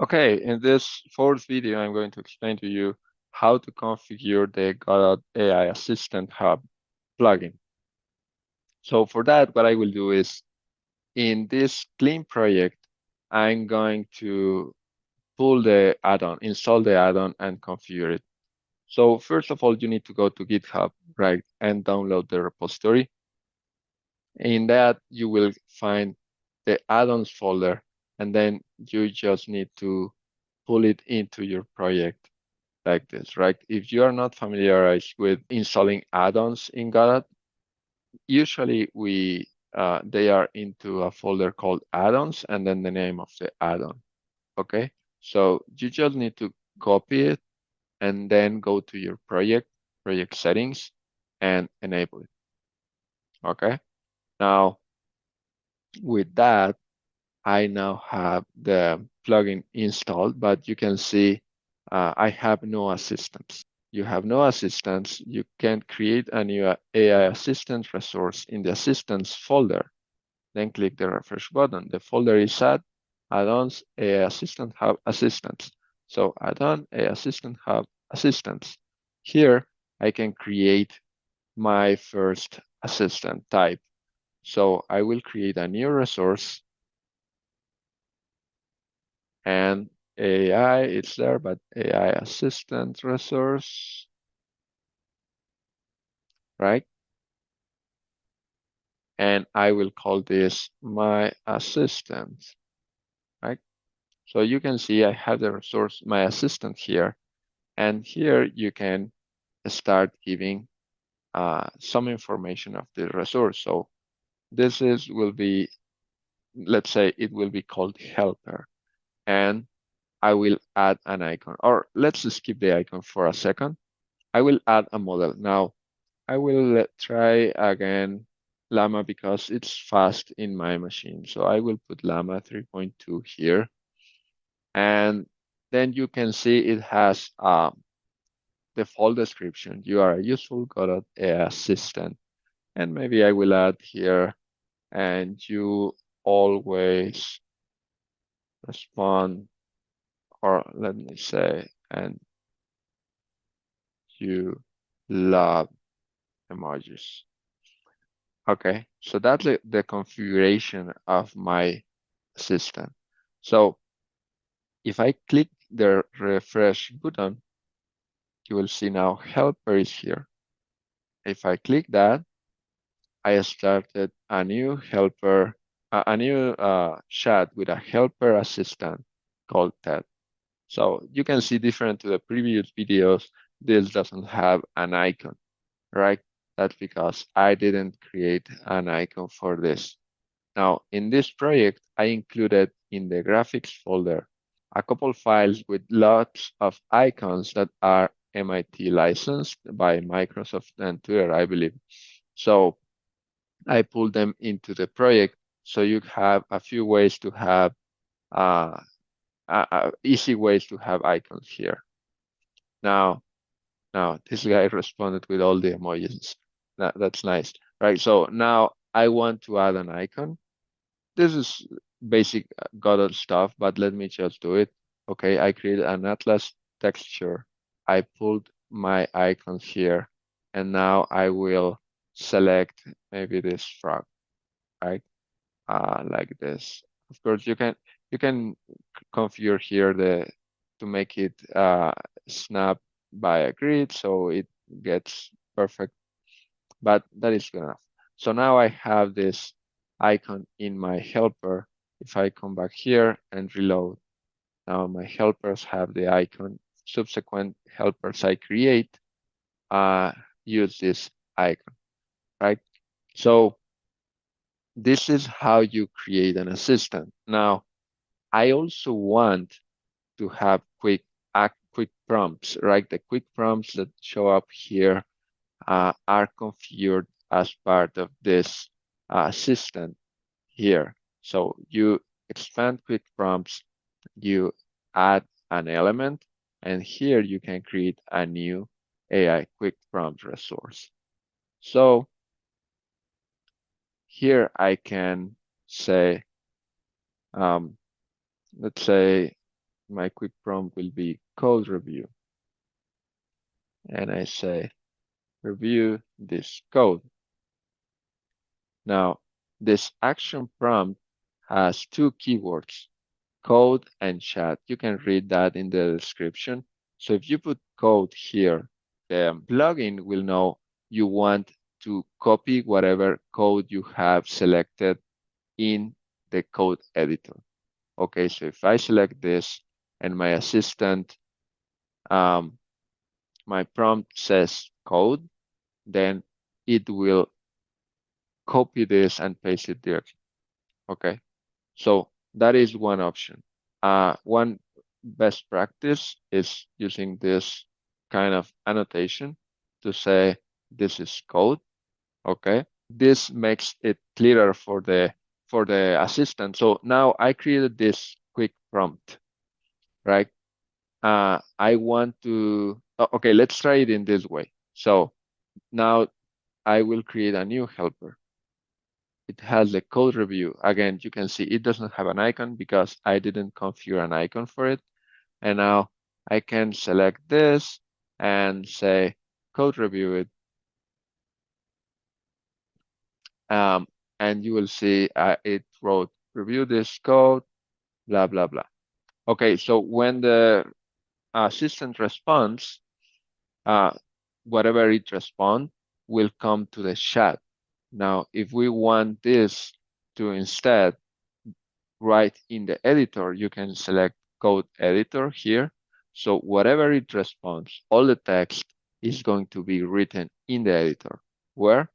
Okay, in this fourth video, I'm going to explain to you how to configure the Godot AI Assistant Hub plugin. So for that, what I will do is in this clean project, I'm going to pull the add-on, install the add-on and configure it. So first of all, you need to go to GitHub, right, and download the repository. In that, you will find the add-ons folder, and then you just need to pull it into your project like this, right? If you are not familiarized with installing add-ons in Godot, usually they are into a folder called add-ons and then the name of the add-on. Okay, so you just need to copy it and then go to your project settings, and enable it. Okay, now with that, I now have the plugin installed, but you can see I have no assistance. You have no assistance. You can create a new AI assistant resource in the assistance folder. Then click the refresh button. The folder is add-ons AI Assistant Hub Assistants. So add-on AI Assistant Hub Assistants. Here I can create my first assistant type. So I will create a new resource, and AI, it's there, but AI assistant resource, right? And I will call this my assistant, right? So you can see I have the resource, my assistant here, and here you can start giving some information of the resource. So will be, let's say it will be called helper, and I will add an icon, or let's skip the icon for a second. I will add a model. Now, I will try again Llama because it's fast in my machine. So I will put Llama 3.2 here. And then you can see it has the full description. You are a useful Godot AI assistant. And maybe I will add here, and you always respond, or let me say, and you love emojis. Okay, so that's the configuration of my system. So if I click the refresh button, you will see now helper is here. If I click that, I started a new helper, a new chat with a helper assistant called Ted. So you can see different to the previous videos, this doesn't have an icon, right? That's because I didn't create an icon for this. Now, in this project, I included in the graphics folder a couple files with lots of icons that are MIT licensed by Microsoft and Twitter, I believe. So I pulled them into the project. So you have a few ways to have uh, easy ways to have icons here. Now, this guy responded with all the emojis. That's nice, right? So now I want to add an icon. This is basic Godot stuff, but let me just do it. Okay, I created an atlas texture. I pulled my icons here, and now I will select maybe this frog, right? Like this. Of course, you can configure here to make it snap by a grid, so it gets perfect, but that is good enough. So now I have this icon in my helper. If I come back here and reload, now my helpers have the icon. Subsequent helpers I create use this icon, right? So this is how you create an assistant. Now, I also want to have quick prompts, right? The quick prompts that show up here are configured as part of this system here. So you expand quick prompts, you add an element, and here you can create a new AI quick prompt resource. So here I can say, let's say my quick prompt will be code review. And I say, review this code. Now, this action prompt has two keywords, code and chat. You can read that in the description. So if you put code here, the plugin will know you want to copy whatever code you have selected in the code editor. Okay, so if I select this and my assistant, my prompt says code, then it will copy this and paste it directly. Okay, so that is one option. One best practice is using this kind of annotation to say this is code. Okay, this makes it clearer for the assistant. So now I created this quick prompt, right? I want to, okay, let's try it in this way. So now I will create a new helper. It has the code review. Again, you can see it doesn't have an icon because I didn't configure an icon for it. And now I can select this and say code review it. And you will see it wrote review this code, blah, blah, blah. Okay, so when the assistant responds, whatever it responds will come to the chat. Now, if we want this to instead write in the editor, you can select code editor here. So whatever it responds, all the text is going to be written in the editor. Where?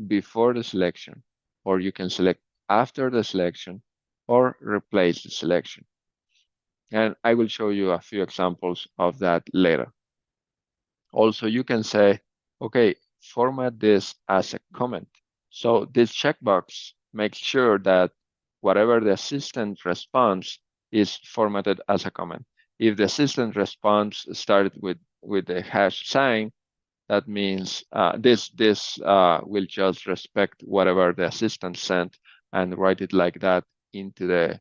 Before the selection, or you can select after the selection or replace the selection. And I will show you a few examples of that later. Also, you can say, okay, format this as a comment. So this checkbox makes sure that whatever the assistant responds is formatted as a comment. If the assistant response started with the hash sign, that means this will just respect whatever the assistant sent and write it like that into the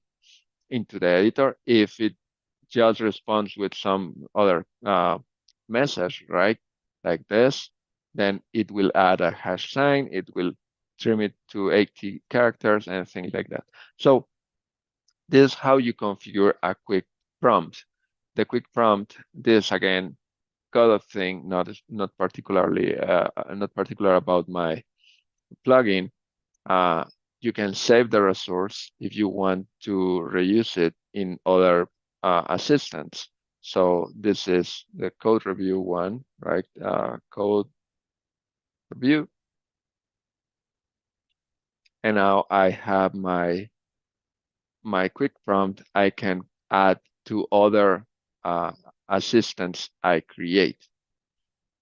editor. If it just responds with some other message, right, like this, then it will add a hash sign. It will trim it to 80 characters and things like that. So this is how you configure a quick prompt. The quick prompt, this again, Godot thing, not particularly not particular about my plugin. Uh, you can save the resource if you want to reuse it in other assistants. So this is the code review one, right? Code review. And now I have my quick prompt. I can add to other assistants I create.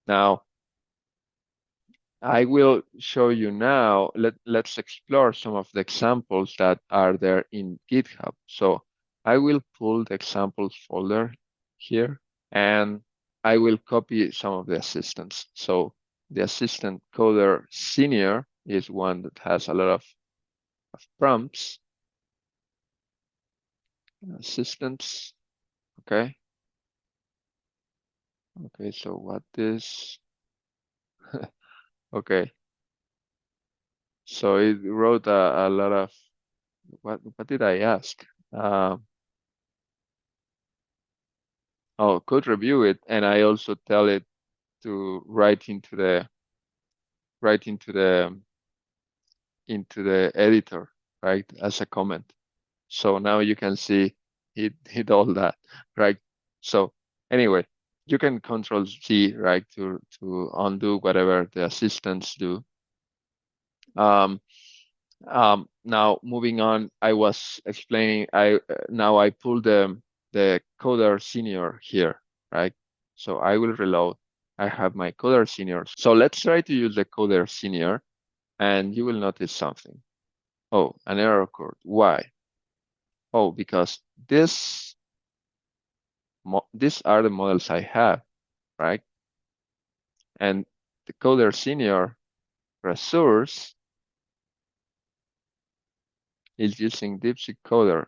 Now, I will show you now, let's explore some of the examples that are there in GitHub. So I will pull the examples folder here and I will copy some of the assistants. So the assistant coder senior is one that has a lot of prompts. Assistants, okay. Okay, so what is, okay. So it wrote a lot of, what did I ask? Oh, code review it, and I also tell it to write into the editor, right, as a comment. So now you can see it all that, right? So anyway, you can Control C, right, to undo whatever the assistants do. Now moving on, I was explaining. Now I pull the coder senior here, right? So I will reload. I have my coder senior. So let's try to use the coder senior, and you will notice something. Oh, an error occurred. Why? Oh, because these are the models I have, right? And the coder senior resource is using DeepSeek Coder.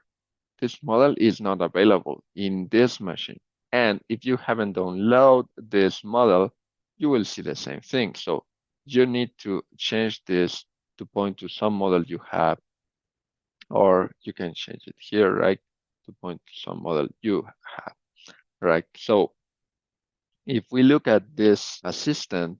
this model is not available in this machine. And if you haven't downloaded this model, you will see the same thing. So you need to change this to point to some model you have, or you can change it here, right? To point to some model you have, right? So if we look at this assistant,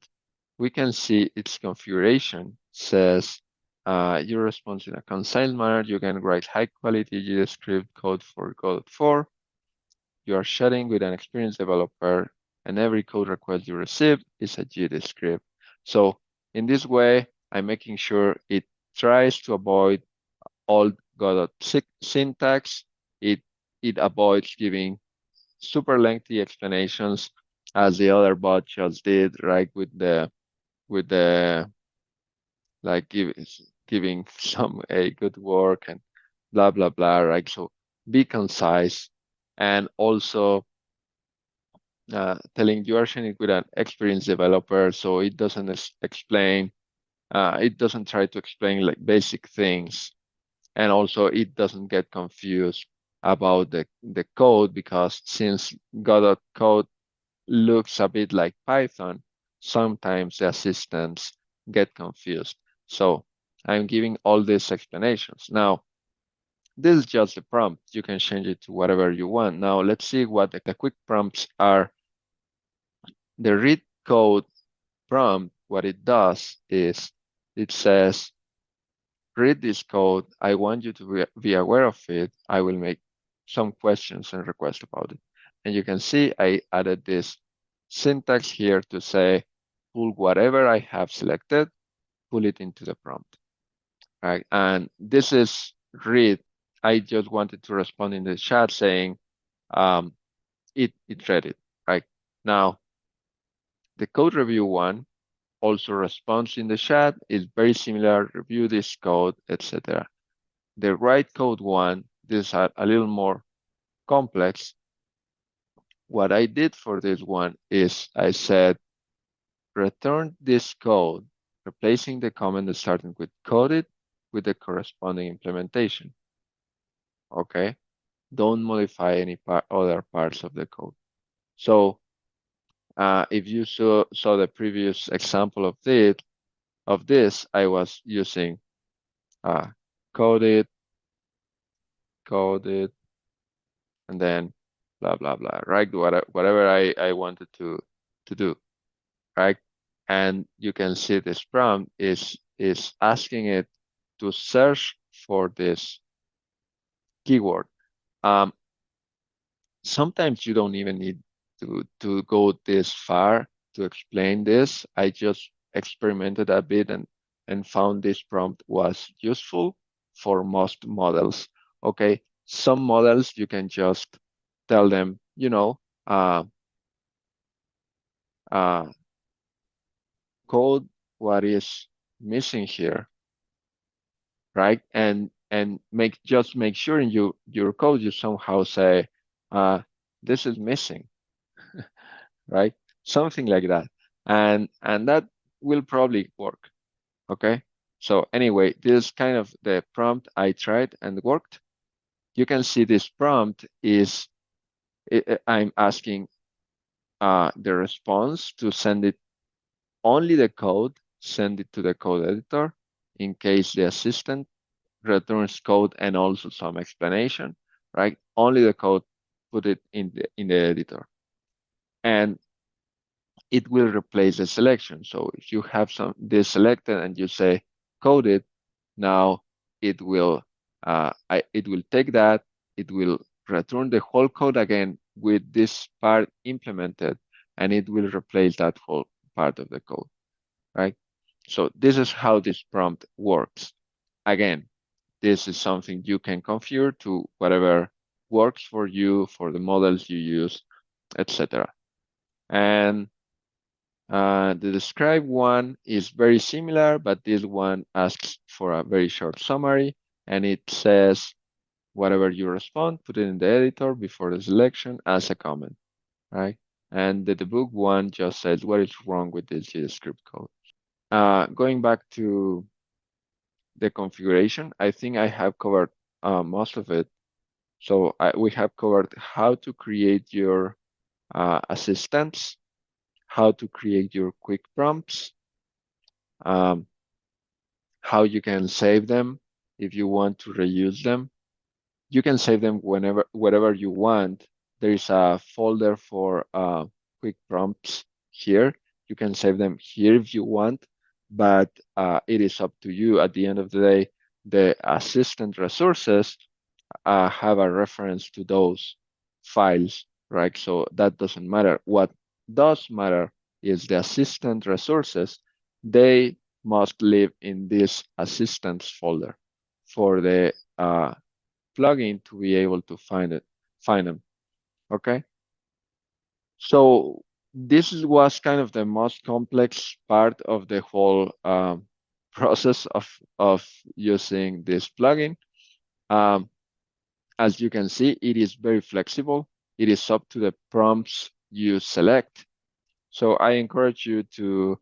we can see its configuration says you respond in a concise manner. You can write high quality JavaScript code for Godot 4. You are sharing with an experienced developer, and every code request you receive is a JavaScript. So in this way, I'm making sure it tries to avoid old Godot syntax. It avoids giving super lengthy explanations as the other bot just did, right? With the like giving some a good work and blah blah blah, right? So be concise, and also telling you are sharing with an experienced developer, so it doesn't explain, it doesn't try to explain like basic things, and also it doesn't get confused about the code, because since Godot code looks a bit like Python, sometimes the assistants get confused. So I'm giving all these explanations. Now, this is just the prompt. You can change it to whatever you want. Now, let's see what the quick prompts are. The read code prompt, what it does is it says, read this code. I want you to be aware of it. I will make some questions and requests about it. And you can see I added this syntax here to say, pull whatever I have selected, pull it into the prompt, right? And this is read. I just wanted to respond in the chat saying it read it, right? Now, the code review one also responds in the chat, is very similar, review this code, etc. The write code one, these are a little more complex. What I did for this one is I said, return this code, replacing the comment starting with coded with the corresponding implementation. Okay, don't modify any other parts of the code. So if you saw the previous example of this, I was using coded, and then blah blah blah, right? Whatever I wanted to do, right? And you can see this prompt is asking it to search for this keyword. Sometimes you don't even need to go this far to explain this. I just experimented a bit and found this prompt was useful for most models. Okay, some models you can just tell them, uh, code what is missing here, right? And make sure in your code you somehow say, this is missing, right? Something like that. And that will probably work. Okay. So anyway, this is kind of the prompt I tried and worked. You can see this prompt is I'm asking the response to send it only the code, send it to the code editor in case the assistant returns code and also some explanation, right? Only the code, put it in the editor. And it will replace the selection. So if you have this selected and you say code it, now it will it will take that, it will return the whole code again with this part implemented, and it will replace that whole part of the code, right? So this is how this prompt works. Again, this is something you can configure to whatever works for you, for the models you use, etc. And the describe one is very similar, but this one asks for a very short summary, and it says whatever you respond, put it in the editor before the selection as a comment, right? And the debug one just says what is wrong with this JavaScript code. Going back to the configuration, I think I have covered most of it So we have covered how to create your assistants, how to create your quick prompts, um, how you can save them if you want to reuse them. You can save them wherever you want. There is a folder for quick prompts here. You can save them here if you want, but it is up to you. At the end of the day, the assistant resources have a reference to those files, right? So that doesn't matter. What does matter is the assistant resources. They must live in this assistants folder for the plugin to be able to find them. Okay. So was kind of the most complex part of the whole process of using this plugin. Um, As you can see, it is very flexible. It is up to the prompts you select. So I encourage you to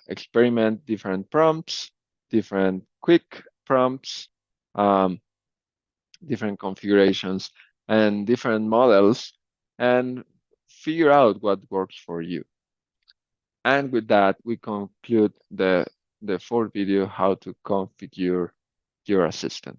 experiment different prompts, different quick prompts, um, different configurations, and different models, and figure out what works for you. And with that, we conclude the fourth video, how to configure your assistant.